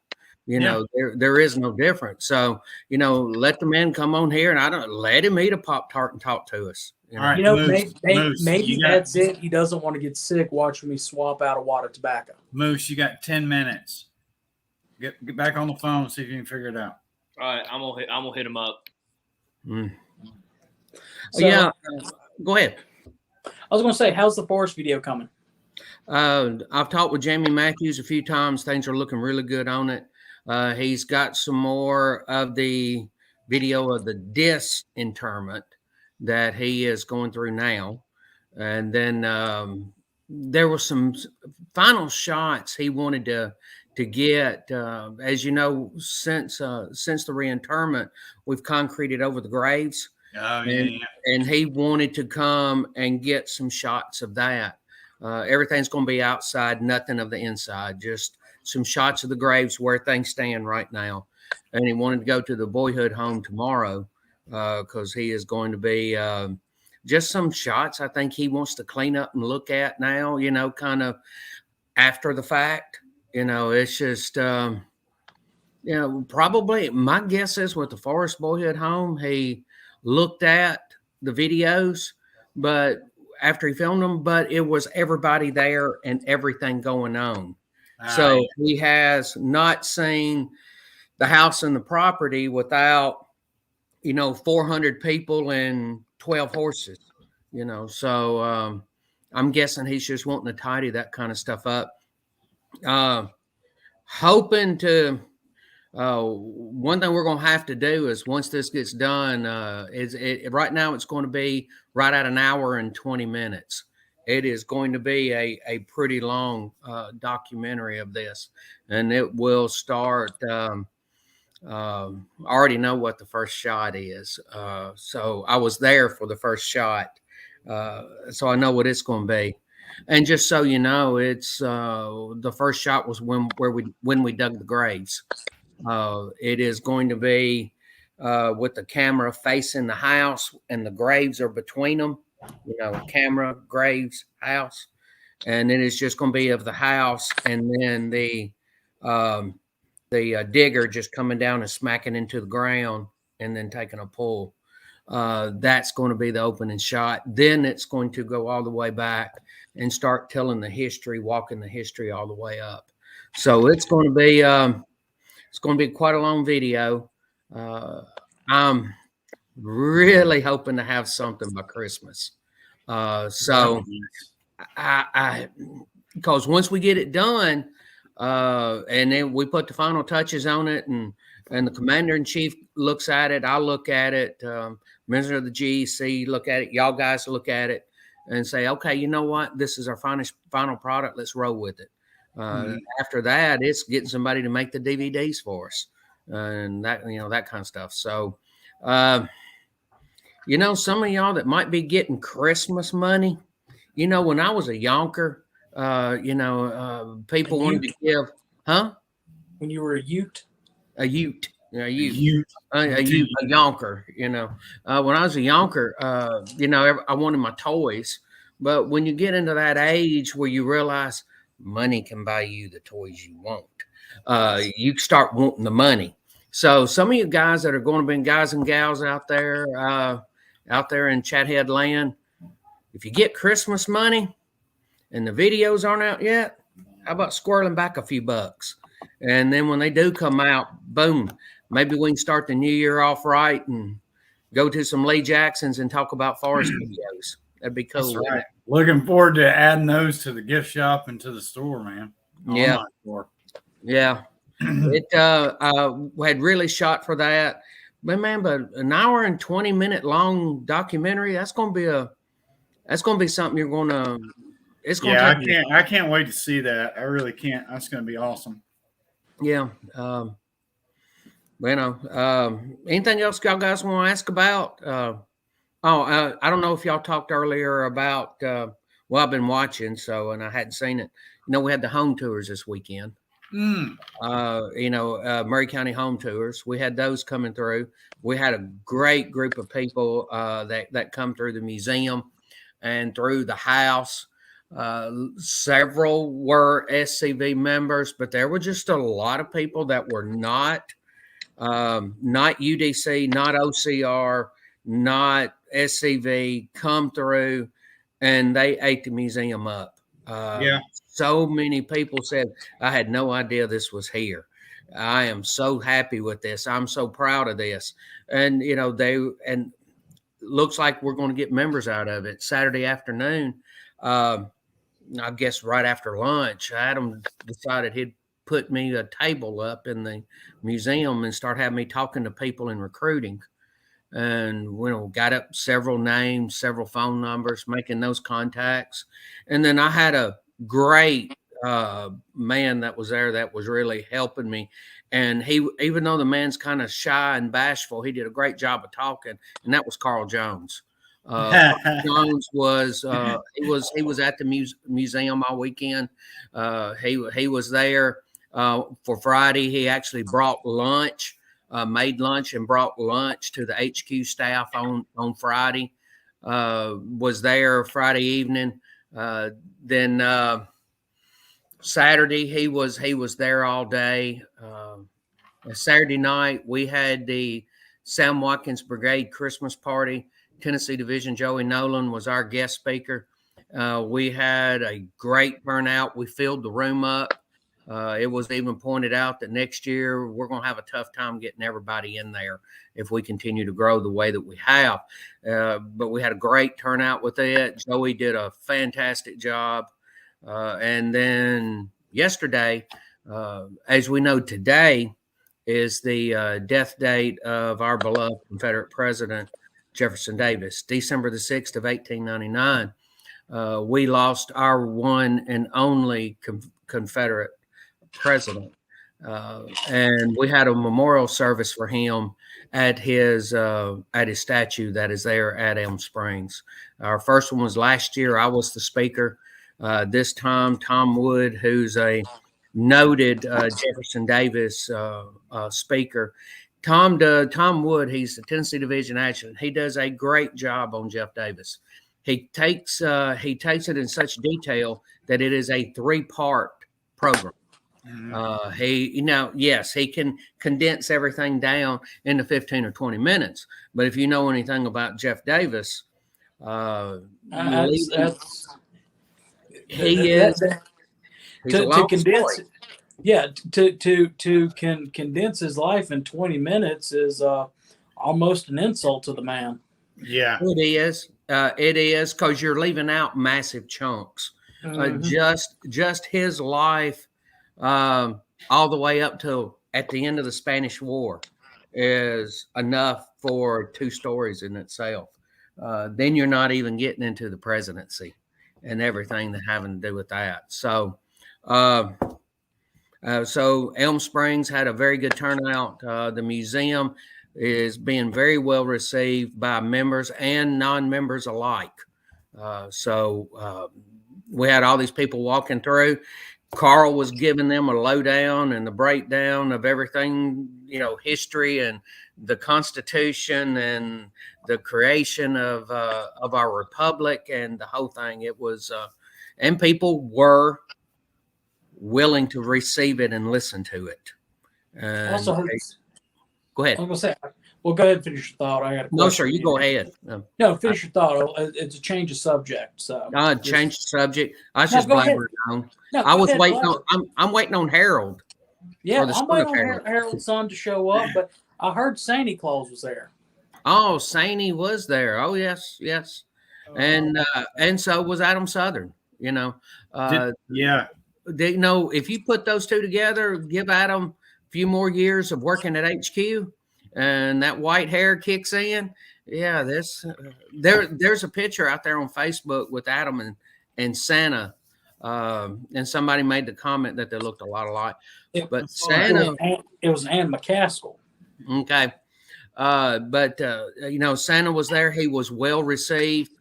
There is no difference. So, let the man come on here and let him eat a Pop-Tart and talk to us. All right, maybe that's it. He doesn't want to get sick watching me swap out a wad of tobacco. Moose, you got 10 minutes. Get back on the phone, see if you can figure it out. all right, I'm gonna hit him up. So, Yeah, go ahead. I was going to say, how's the forest video coming? I've talked with Jamie Matthews a few times. Things are looking really good on it. He's got some more of the video of the disinterment that he is going through now. And then there were some final shots he wanted to get. As you know, since the reinterment, we've concreted over the graves. Oh, yeah. And he wanted to come and get some shots of that. Everything's going to be outside, nothing of the inside, just some shots of the graves where things stand right now. And he wanted to go to the boyhood home tomorrow because he is going to be just some shots I think he wants to clean up and look at now, kind of after the fact. It's just, probably my guess is with the Forest Boyhood Home, he looked at the videos, but after he filmed them, but it was everybody there and everything going on. So he has not seen the house and the property without, 400 people and 12 horses, so I'm guessing he's just wanting to tidy that kind of stuff up. Hoping to, one thing we're going to have to do is once this gets done, right now it's going to be right at an hour and 20 minutes. It is going to be a pretty long documentary of this, and it will start. I already know what the first shot is. So I was there for the first shot. So I know what it's going to be. And just so you know, it's the first shot was when we dug the graves. It is going to be with the camera facing the house and the graves are between them. Camera, graves, house, and it is just going to be of the house, and then the digger just coming down and smacking into the ground, and then taking a pull. That's going to be the opening shot. Then it's going to go all the way back and start telling the history, walking the history all the way up. So it's going to be quite a long video. I'm really hoping to have something by Christmas. So I because once we get it done, and then we put the final touches on it, and the commander-in-chief looks at it, I look at it, members of the GEC look at it, y'all guys look at it and say, okay, you know what? This is our final product. Let's roll with it. After that, it's getting somebody to make the DVDs for us, and that, that kind of stuff. So, some of y'all that might be getting Christmas money, when I was a yonker, people wanted to give, When you were a Ute? A Ute. A yonker, when I was a yonker, I wanted my toys, but when you get into that age where you realize money can buy you the toys you want, you start wanting the money. So some of you guys that are going to be guys and gals out there in Chathead land, if you get Christmas money and the videos aren't out yet, how about squirreling back a few bucks? And then when they do come out, boom, maybe we can start the new year off right and go to some Lee Jacksons and talk about forest videos. That'd be cool. That's right. Looking forward to adding those to the gift shop and to the store, man. Yeah. Yeah. It had really shot for that. But an hour and 20-minute long documentary, that's gonna be something you're gonna I can't wait to see that. I really can't. That's gonna be awesome. Yeah. Anything else y'all guys want to ask about? I don't know if y'all talked earlier about, I've been watching, and I hadn't seen it. We had the home tours this weekend. Murray County home tours. We had those coming through. We had a great group of people that come through the museum and through the house. Several were SCV members, but there were just a lot of people that were not UDC, not OCR, not SCV, come through, and they ate the museum up. So many people said, I had no idea this was here. I am so happy with this. I'm so proud of this. And, and looks like we're going to get members out of it. Saturday afternoon, I guess right after lunch, Adam decided he'd put me a table up in the museum and start having me talking to people and recruiting. And got up several names, several phone numbers, making those contacts. And then I had a great man that was there that was really helping me. And he, even though the man's kind of shy and bashful, he did a great job of talking. And that was Carl Jones. Jones was he was at the museum all weekend. He was there for Friday. He actually brought lunch, made lunch and brought lunch to the HQ staff on Friday. Was there Friday evening. Then Saturday he was there all day. Saturday night we had the Sam Watkins Brigade Christmas party. Tennessee Division Joey Nolan was our guest speaker. We had a great turnout. We filled the room up. It was even pointed out that next year we're going to have a tough time getting everybody in there if we continue to grow the way that we have. But we had a great turnout with it. Joey did a fantastic job. And then yesterday, as we know today, is the death date of our beloved Confederate President, Jefferson Davis, December the 6th of 1899. We lost our one and only Confederate president. And we had a memorial service for him at his statue that is there at Elm Springs. Our first one was last year. I was the speaker. This time, Tom Wood, who's a noted Jefferson Davis speaker. Tom Wood, he's the Tennessee Division Adjutant. He does a great job on Jeff Davis. He takes it in such detail that it is a 3-part program. He can condense everything down into 15 or 20 minutes. But if you know anything about Jeff Davis, condense his life in 20 minutes is almost an insult to the man. Yeah, it is. It is, because you're leaving out massive chunks. Just his life, all the way up to at the end of the Spanish War, is enough for 2 stories in itself. Then you're not even getting into the presidency and everything that having to do with that. So Elm Springs had a very good turnout. The museum is being very well received by members and non-members alike. We had all these people walking through. Carl was giving them a lowdown and the breakdown of everything, history and the Constitution and the creation of our republic and the whole thing. It was, and people were willing to receive it and listen to it. Also, go ahead. I'm gonna say, well, go ahead and finish your thought. I got a question. No, sir, you go ahead. No, finish your thought. It's a change of subject. So change the subject. I was just blabbering on. No, I was waiting on. I'm waiting on Harold. Yeah, I'm waiting on Harold's son to show up, but I heard Santa Claus was there. Oh, Santa was there. Oh, yes. And so was Adam Southern. If you put those two together, give Adam a few more years of working at HQ, and that white hair kicks in. Yeah, there's a picture out there on Facebook with Adam and Santa, and somebody made the comment that they looked a lot alike. But Santa, it was Ann McCaskill. Okay, but Santa was there. He was well received.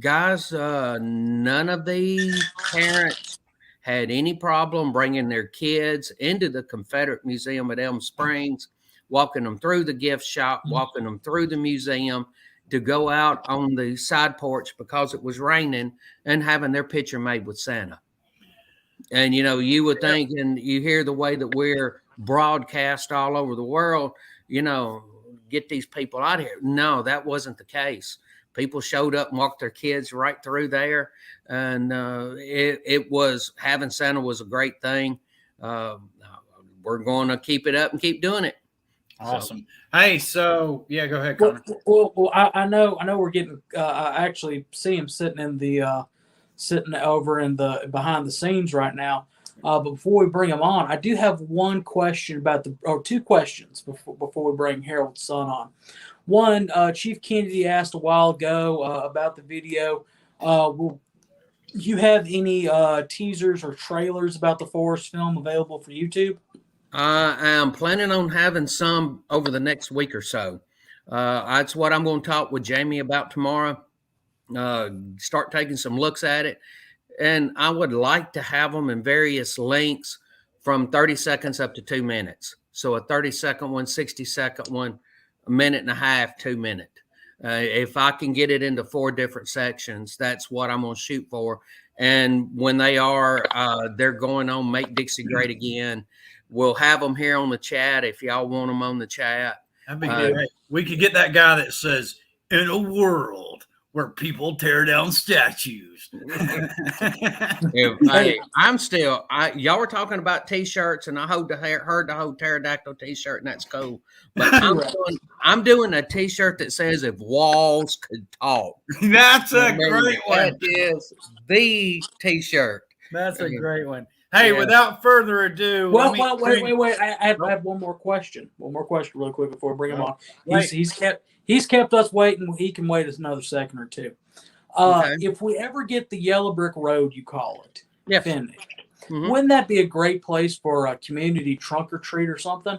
Guys, none of the parents had any problem bringing their kids into the Confederate Museum at Elm Springs, walking them through the gift shop, walking them through the museum, to go out on the side porch because it was raining and having their picture made with Santa. And, you would think, and you hear the way that we're broadcast all over the world, get these people out of here. No, that wasn't the case. People showed up and walked their kids right through there. And it was, having Santa was a great thing. We're going to keep it up and keep doing it. Awesome. Hey, so yeah, go ahead, Connor. Well, I know we're getting. I actually see him sitting over in the behind the scenes right now. But before we bring him on, I do have one question two questions before we bring Harold's son on. One, Chief Kennedy asked a while ago about the video. Will you have any teasers or trailers about the Forrest film available for YouTube? I am planning on having some over the next week or so. That's what I'm going to talk with Jamie about tomorrow. Start taking some looks at it. And I would like to have them in various lengths from 30 seconds up to 2 minutes. So a 30-second one, 60-second one, a minute and a half, 2 minute. If I can get it into 4 different sections, that's what I'm going to shoot for. And when they are, they're going on Make Dixie Great Again. We'll have them here on the chat if y'all want them on the chat. That'd be great. We could get that guy that says, "In a world where people tear down statues." Y'all were talking about T-shirts, and I heard the whole pterodactyl T-shirt, and that's cool. But I'm doing a T-shirt that says "If walls could talk." That's a great one. That is the T-shirt. That's a great one. Hey, without further ado, wait. I have one more question. One more question, real quick, before I bring him on. He's kept us waiting. He can wait us another second or two. If we ever get the yellow brick road, you call it, finished, wouldn't that be a great place for a community trunk or treat or something?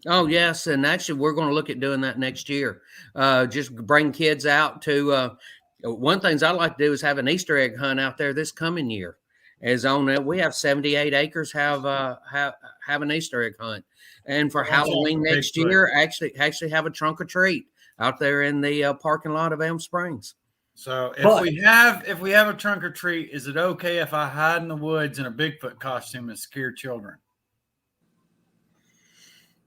Oh, yes. And actually, we're going to look at doing that next year. Just bring kids out to one of the things I like to do is have an Easter egg hunt out there this coming year. As on that, we have 78 acres have an Easter egg hunt. And for Halloween next year, actually have a trunk or treat out there in the parking lot of Elm Springs. So if we have a trunk or treat, is it okay if I hide in the woods in a Bigfoot costume and scare children?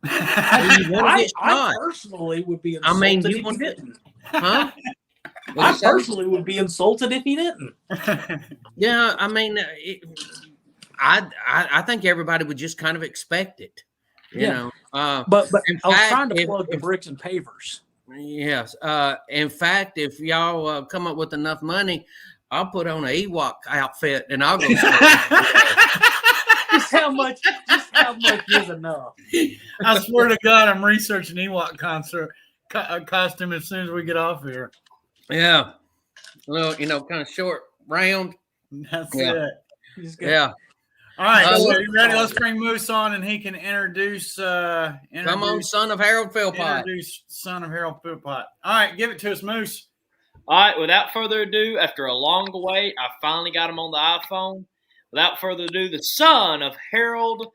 I personally would be insulted if he didn't. Huh? I personally would be insulted if he didn't. Yeah, I mean, I think everybody would just kind of expect it, you know. But I was trying to plug the bricks and pavers. Yes. In fact, if y'all come up with enough money, I'll put on an Ewok outfit and I'll go. Just how much is enough? I swear to God, I'm researching Ewok costume as soon as we get off here. Yeah. Well, kind of short, round. That's it. Yeah. All right. So you ready? Let's bring Moose on and he can introduce. Come on, son of Harold Filpots. Introduce son of Harold Filpots. All right. Give it to us, Moose. All right. Without further ado, after a long wait, I finally got him on the iPhone. Without further ado, the son of Harold